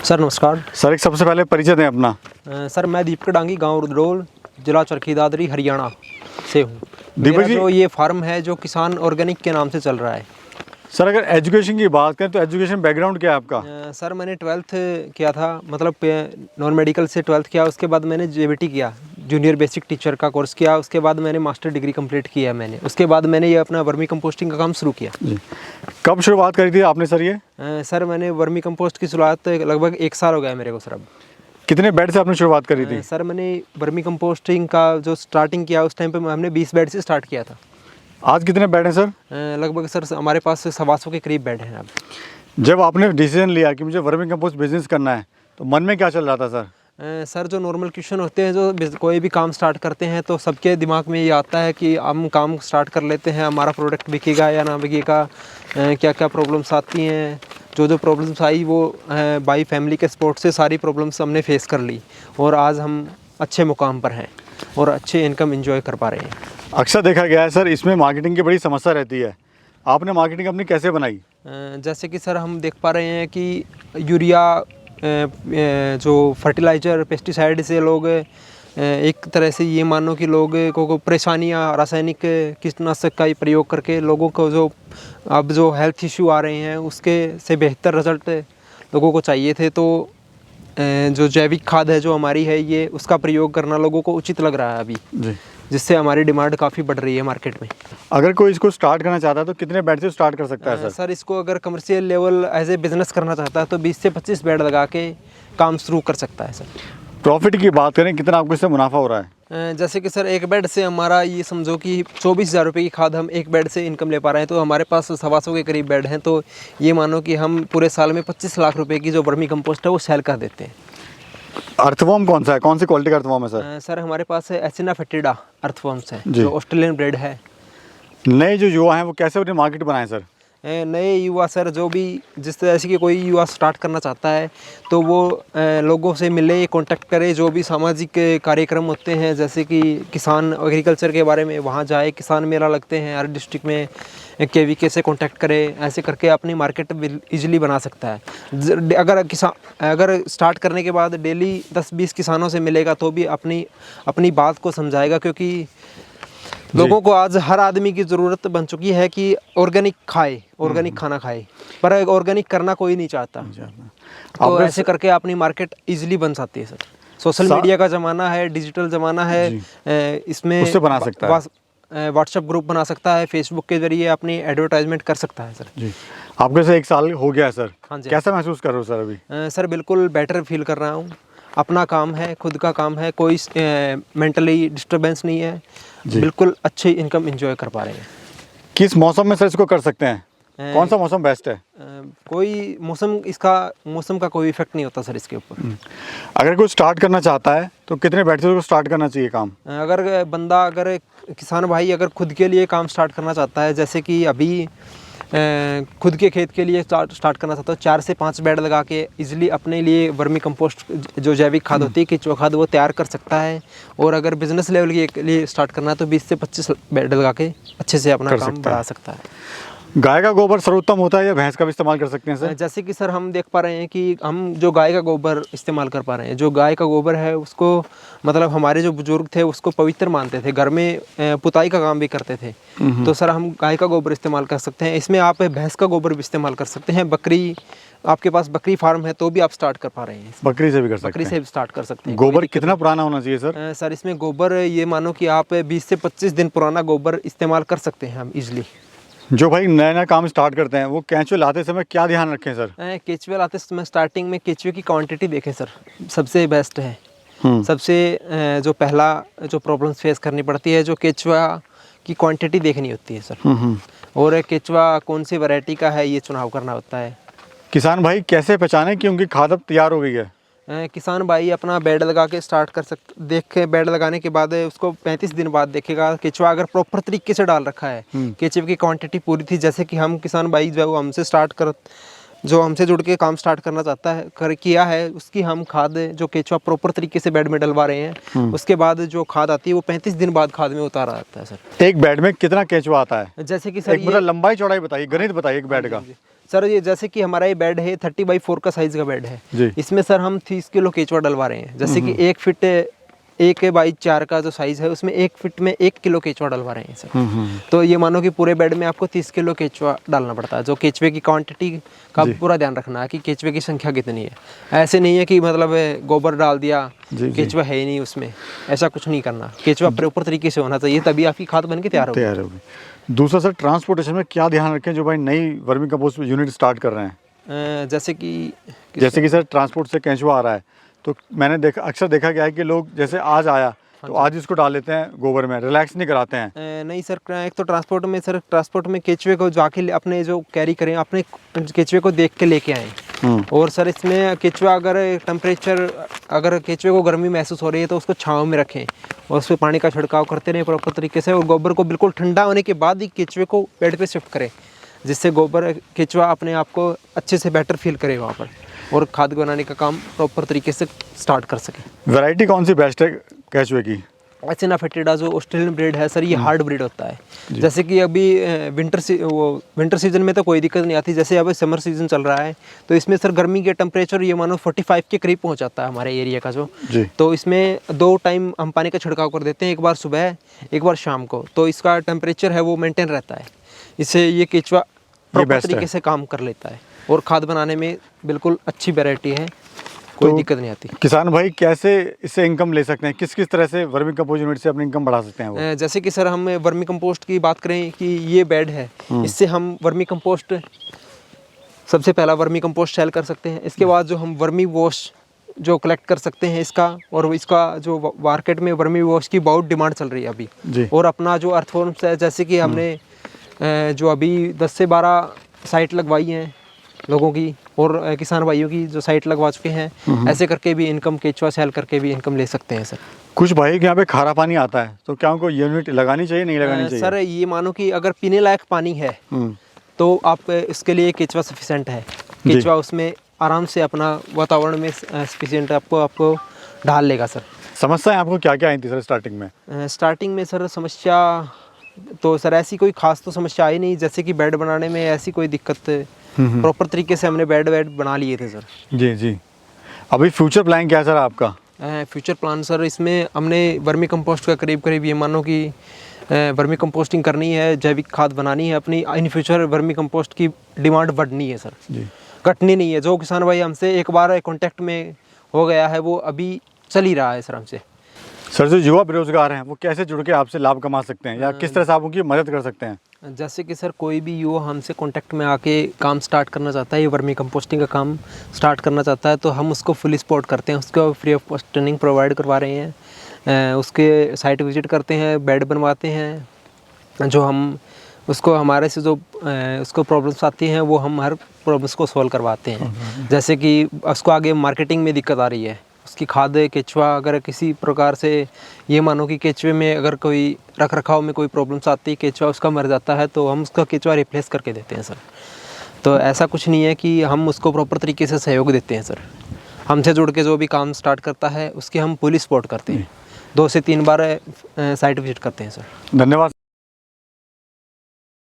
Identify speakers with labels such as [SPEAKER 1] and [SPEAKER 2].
[SPEAKER 1] Sir नमस्कार।
[SPEAKER 2] Sir एक सबसे पहले परिचय दें अपना।
[SPEAKER 1] सर मैं दीपक डांगी, गांव रुद्रोल, जिला चरखी दादरी, हरियाणा से हूँ।
[SPEAKER 2] दीपक
[SPEAKER 1] मेरा
[SPEAKER 2] जी,
[SPEAKER 1] जो ये फार्म है जो किसान ऑर्गेनिक के नाम से चल रहा है।
[SPEAKER 2] सर अगर एजुकेशन की बात करें तो एजुकेशन बैकग्राउंड क्या है आपका?
[SPEAKER 1] सर मैंने 12th किया था, मतलब नॉन मेडिकल से 12th किया। उसके बाद मैंने जेबीटी किया, जूनियर बेसिक टीचर का कोर्स किया। उसके बाद मैंने मास्टर डिग्री कंप्लीट किया मैंने। उसके बाद मैंने ये अपना वर्मी कंपोस्टिंग का काम शुरू किया।
[SPEAKER 2] जी, कब शुरुआत करी थी आपने सर ये?
[SPEAKER 1] सर मैंने वर्मी कंपोस्ट की शुरुआत लगभग 1 साल हो गया मेरे को सर। अब
[SPEAKER 2] कितने बेड से आपने शुरुआत करी थी?
[SPEAKER 1] सर मैंने वर्मी कंपोस्टिंग का जो स्टार्टिंग किया उस टाइम पे हमने 20 बेड से स्टार्ट किया था।
[SPEAKER 2] आज कितने बेड हैं सर?
[SPEAKER 1] लगभग सर हमारे पास 125 के करीब बेड हैं अब।
[SPEAKER 2] जब आपने डिसीजन लिया कि मुझे वर्मी कंपोस्ट बिजनेस करना है तो मन में क्या चल रहा था सर?
[SPEAKER 1] सर जो नॉर्मल क्वेश्चन होते हैं, जो कोई भी काम स्टार्ट करते हैं तो सबके दिमाग में ये आता है कि हम काम स्टार्ट कर लेते हैं, हमारा प्रोडक्ट बिकेगा या ना बिकेगा, क्या क्या प्रॉब्लम्स आती हैं। जो प्रॉब्लम्स आई वो बाई फैमिली के सपोर्ट से सारी प्रॉब्लम्स हमने फेस कर ली और आज हम अच्छे मुकाम पर हैं और अच्छे इनकम एंजॉय कर पा रहे हैं।
[SPEAKER 2] अक्सर देखा गया है सर इसमें मार्केटिंग की बड़ी समस्या रहती है, आपने मार्केटिंग अपनी कैसे बनाई?
[SPEAKER 1] जैसे कि सर हम देख पा रहे हैं कि यूरिया जो फर्टिलाइज़र पेस्टिसाइड से लोग एक तरह से ये मानो कि लोग को परेशानियाँ, रासायनिक कीटनाशक का प्रयोग करके लोगों को जो हेल्थ इशू आ रहे हैं उसके से बेहतर रिजल्ट लोगों को चाहिए थे। तो जो जैविक खाद है जो हमारी है ये उसका प्रयोग करना लोगों को उचित लग रहा है अभी
[SPEAKER 2] जी,
[SPEAKER 1] जिससे हमारी डिमांड काफ़ी बढ़ रही है मार्केट में।
[SPEAKER 2] अगर कोई इसको स्टार्ट करना चाहता है तो कितने बेड से स्टार्ट कर सकता है सर?
[SPEAKER 1] सर इसको अगर commercial level as a business करना चाहता है तो 20 से 25 बेड लगा के काम शुरू कर सकता है सर।
[SPEAKER 2] प्रॉफिट की बात करें कितना आपको इससे मुनाफा हो रहा है?
[SPEAKER 1] जैसे कि सर एक बेड से हमारा ये समझो कि 24,000 रुपये की खाद हम एक बेड से इनकम ले पा रहे हैं। तो हमारे पास 125 के करीब बेड हैं, तो ये मानो कि हम पूरे साल में 25 लाख रुपए की जो वर्मी कंपोस्ट है वो सेल कर देते हैं।
[SPEAKER 2] अर्थवॉर्म कौन सा है, कौन सी क्वालिटी का अर्थवॉर्म है सर?
[SPEAKER 1] सर हमारे पास एसिना फेटिडा अर्थवॉर्म्स है
[SPEAKER 2] जी।
[SPEAKER 1] जो ऑस्ट्रेलियन ब्रेड है।
[SPEAKER 2] नए जो युवा हैं वो कैसे अपनी मार्केट बनाएं सर?
[SPEAKER 1] नए युवा सर जो भी जिस तरह से कि कोई युवा स्टार्ट करना चाहता है तो वो लोगों से मिले, कांटेक्ट करे। जो भी सामाजिक कार्यक्रम होते हैं जैसे कि किसान एग्रीकल्चर के बारे में, वहाँ जाए। किसान मेला लगते हैं हर डिस्ट्रिक्ट में, KVK से कांटेक्ट करे। ऐसे करके अपनी मार्केट इजीली बना सकता है। अगर स्टार्ट करने के बाद डेली 10-20 किसानों से मिलेगा तो भी अपनी बात को समझाएगा, क्योंकि लोगों को आज हर आदमी की ज़रूरत बन चुकी है कि ऑर्गेनिक खाए, ऑर्गेनिक खाना खाए, पर ऑर्गेनिक करना कोई नहीं चाहता। तो ऐसे करके अपनी मार्केट इजीली बन सकती है सर। सोशल मीडिया का ज़माना है, डिजिटल ज़माना है, इसमें
[SPEAKER 2] उससे बना सकता है।
[SPEAKER 1] व्हाट्सएप ग्रुप बना सकता है, फेसबुक के जरिए अपनी एडवर्टाइजमेंट कर सकता है सर।
[SPEAKER 2] जी, आपके से 1 साल हो गया है सर।
[SPEAKER 1] हाँ जी।
[SPEAKER 2] कैसा महसूस कर रहे हो सर अभी?
[SPEAKER 1] सर बिल्कुल बेटर फील कर रहा हूँ। अपना काम है, खुद का काम है, कोई मेंटली डिस्टर्बेंस नहीं है। बिल्कुल अच्छी इनकम एंजॉय कर पा रहे हैं।
[SPEAKER 2] किस मौसम में सर इसको कर सकते हैं? कौन सा मौसम बेस्ट है?
[SPEAKER 1] कोई मौसम का कोई इफेक्ट नहीं होता सर इसके ऊपर।
[SPEAKER 2] अगर कोई स्टार्ट करना चाहता है तो कितने बेड से उसको स्टार्ट करना चाहिए काम?
[SPEAKER 1] अगर किसान भाई अगर खुद के लिए काम स्टार्ट करना चाहता है, जैसे कि अभी खुद के खेत के लिए स्टार्ट करना चाहता है, 4 से 5 बेड लगा के इजीली अपने लिए वर्मी कंपोस्ट जो जैविक खाद होती है, केचुआ खाद, वो तैयार कर सकता है। और अगर बिजनेस लेवल के लिए स्टार्ट करना है तो 20 से 25 बेड लगा के अच्छे से अपना काम बढ़ा सकता है।
[SPEAKER 2] गाय का गोबर सर्वोत्तम होता है या भैंस का भी इस्तेमाल कर सकते हैं सर?
[SPEAKER 1] जैसे कि सर हम देख पा रहे हैं कि हम जो गाय का गोबर इस्तेमाल कर पा रहे हैं, जो गाय का गोबर है उसको मतलब हमारे जो बुजुर्ग थे उसको पवित्र मानते थे, घर में पुताई का काम भी करते थे। तो सर हम गाय का गोबर इस्तेमाल कर सकते हैं। इसमें आप भैंस का गोबर भी इस्तेमाल कर सकते हैं। बकरी, आपके पास बकरी फार्म है तो भी आप स्टार्ट कर पा रहे हैं।
[SPEAKER 2] बकरी से भी कर सकते हैं?
[SPEAKER 1] बकरी से भी स्टार्ट कर सकते हैं।
[SPEAKER 2] गोबर कितना पुराना होना चाहिए सर?
[SPEAKER 1] सर इसमें गोबर ये मानो कि आप 20 से 25 दिन पुराना गोबर इस्तेमाल कर सकते हैं हम इजली।
[SPEAKER 2] जो भाई नया नया काम स्टार्ट करते हैं वो केंचुए लाते समय क्या ध्यान रखें सर?
[SPEAKER 1] केचुए लाते समय स्टार्टिंग में केचुए की क्वांटिटी देखें सर, सबसे बेस्ट है। सबसे जो पहला जो प्रॉब्लम्स फेस करनी पड़ती है, जो केचुआ की क्वांटिटी देखनी होती है सर। और केचुआ कौन सी वैरायटी का है ये चुनाव करना होता है।
[SPEAKER 2] किसान भाई कैसे पहचाने कि उनकी खाद अब तैयार हो गई है?
[SPEAKER 1] किसान भाई अपना बेड लगा के स्टार्ट कर सकते, देख के बेड लगाने के बाद उसको 35 दिन बाद देखेगा केचुआ अगर प्रॉपर तरीके से डाल रखा है, केचुए की क्वांटिटी पूरी थी। जैसे कि हम किसान भाई जो हमसे जुड़ के काम स्टार्ट करना चाहता है किया है, उसकी हम खाद जो केचुआ प्रॉपर तरीके से बेड में डलवा रहे हैं, उसके बाद जो खाद आती है वो 35 दिन बाद खाद में उतारा जाता है सर।
[SPEAKER 2] एक बेड में कितना केचुआ आता है?
[SPEAKER 1] जैसे कि सर
[SPEAKER 2] मतलब लंबाई चौड़ाई बताइए, गणित बताइए एक बेड का।
[SPEAKER 1] सर ये जैसे कि हमारा ये बेड है 30x4 का साइज़ का बेड है।
[SPEAKER 2] जी।
[SPEAKER 1] इसमें सर हम 30 किलो केचुआ डलवा रहे हैं। जैसे कि 1 फीट 1x4 का जो साइज़ है उसमें 1 फीट में 1 किलो केचुआ डलवा रहे हैं सर। तो ये मानो कि पूरे बेड में आपको 30 किलो केचुआ डालना पड़ता है। जो केचुए की क्वांटिटी का पूरा ध्यान रखना है कि केचुए की संख्या कितनी है। ऐसे नहीं है कि मतलब गोबर डाल दिया, केचुआ है ही नहीं उसमें, ऐसा कुछ नहीं करना। केचुआ प्रॉपर तरीके से होना चाहिए, तभी आपकी खाद बन के तैयार होगी।
[SPEAKER 2] दूसरा सर, ट्रांसपोर्टेशन में क्या ध्यान रखें जो भाई नई वर्मी कंपोस्ट यूनिट स्टार्ट कर रहे हैं?
[SPEAKER 1] जैसे कि
[SPEAKER 2] सर ट्रांसपोर्ट से केंचुआ आ रहा है, तो मैंने अक्सर देखा गया है कि लोग जैसे आज आया तो आज इसको डाल लेते हैं गोबर में, रिलैक्स नहीं कराते हैं।
[SPEAKER 1] नहीं सर, एक तो ट्रांसपोर्ट में केचुए को जाके अपने जो कैरी करें, अपने केचुए को देख के लेके आएँ। और सर इसमें केचुआ अगर केचुए को गर्मी महसूस हो रही है तो उसको छांव में रखें और उस पर पानी का छिड़काव करते रहें प्रॉपर तरीके से। और गोबर को बिल्कुल ठंडा होने के बाद ही केचुए को बेड पे शिफ्ट करें, जिससे केचुआ अपने आप को अच्छे से बेटर फील करे वहाँ पर और खाद बनाने का काम प्रॉपर तरीके से स्टार्ट कर सके।
[SPEAKER 2] वैरायटी कौन सी बेस्ट है केचुए की?
[SPEAKER 1] एसिना फेटिडा जो ऑस्ट्रेलियन ब्रीड है सर, ये हार्ड ब्रीड होता है। जैसे कि अभी विंटर सीजन में तो कोई दिक्कत नहीं आती। जैसे अभी समर सीजन चल रहा है तो इसमें सर गर्मी के टेम्परेचर ये मानो 45 के करीब पहुंच जाता है हमारे एरिया का जो। तो इसमें 2 टाइम हम पानी का छिड़काव कर देते हैं, एक बार सुबह एक बार शाम को। तो इसका टेम्परेचर है वो मेंटेन रहता है। इससे ये केचुआ प्रॉपर तरीके से काम कर लेता है और खाद बनाने में बिल्कुल अच्छी वैरायटी है, कोई दिक्कत नहीं आती।
[SPEAKER 2] किसान भाई कैसे इससे इनकम ले सकते हैं? किस किस तरह से वर्मी कंपोस्ट यूनिट से अपनी इनकम बढ़ा सकते हैं वो?
[SPEAKER 1] जैसे कि सर हम वर्मी कंपोस्ट की बात करें कि ये बेड है, इससे हम वर्मी कंपोस्ट सबसे पहला वर्मी कंपोस्ट सेल कर सकते हैं। इसके बाद जो हम वर्मी वॉश जो कलेक्ट कर सकते हैं इसका, और इसका जो मार्केट में वर्मी वॉश की बहुत डिमांड चल रही है अभी। और अपना जो अर्थफॉर्म्स है, जैसे कि हमने जो अभी 10 से 12 साइट लगवाई हैं लोगों की और किसान भाइयों की जो साइट लगवा चुके हैं, ऐसे करके भी इनकम, केचुआ सेल करके भी इनकम ले सकते हैं सर।
[SPEAKER 2] कुछ भाई के यहाँ पे खारा पानी आता है, तो क्या उनको यूनिट लगानी चाहिए, नहीं लगानी चाहिए?
[SPEAKER 1] सर ये मानो कि अगर पीने लायक पानी है तो आप इसके लिए केचुआ सफिशेंट है। केचुआ उसमें आराम से अपना वातावरण में सफिशिएंट आपको ढाल लेगा सर।
[SPEAKER 2] समस्याएं आपको क्या क्या आई थी सर स्टार्टिंग में?
[SPEAKER 1] स्टार्टिंग में सर समस्या तो सर ऐसी कोई खास तो समस्या आई नहीं। जैसे कि बेड बनाने में ऐसी कोई दिक्कत, प्रॉपर तरीके से हमने बेड बना लिए थे सर।
[SPEAKER 2] जी। अभी फ्यूचर प्लान क्या है सर आपका?
[SPEAKER 1] फ्यूचर प्लान सर इसमें हमने वर्मी कंपोस्ट का करीब ये मानो कि वर्मी कंपोस्टिंग करनी है, जैविक खाद बनानी है अपनी। इन फ्यूचर वर्मी कंपोस्ट की डिमांड बढ़नी है सर, घटनी नहीं है। जो किसान भाई हमसे एक बार कांटेक्ट में हो गया है वो अभी चल ही रहा है सर हमसे।
[SPEAKER 2] सर जो युवा बेरोजगार हैं वो कैसे जुड़ के आपसे लाभ कमा सकते हैं, या किस तरह से आप उनकी मदद कर सकते हैं?
[SPEAKER 1] जैसे कि सर कोई भी युवा हमसे कांटेक्ट में आके काम स्टार्ट करना चाहता है, ये वर्मी कंपोस्टिंग का काम स्टार्ट करना चाहता है, तो हम उसको फुली सपोर्ट करते हैं। उसको free of cost training provide करवा रहे हैं, उसके साइट विजिट करते हैं, बेड बनवाते हैं। जो हम उसको हमारे से जो उसको प्रॉब्लम्स आती हैं वो हम हर प्रॉब्लम्स को सॉल्व करवाते हैं। जैसे कि उसको आगे मार्केटिंग में दिक्कत आ रही है, उसकी खाद केचुआ अगर किसी प्रकार से ये मानो कि केचुए में अगर कोई रख रखाव में कोई प्रॉब्लम्स आती है, केचुआ उसका मर जाता है, तो हम उसका केचुआ रिप्लेस करके देते हैं सर। तो ऐसा कुछ नहीं है कि हम उसको प्रॉपर तरीके से सहयोग देते हैं सर। हमसे जुड़ के जो भी काम स्टार्ट करता है उसके हम फुली सपोर्ट करते हैं। 2 से 3 बार साइट विजिट करते हैं सर।
[SPEAKER 2] धन्यवाद।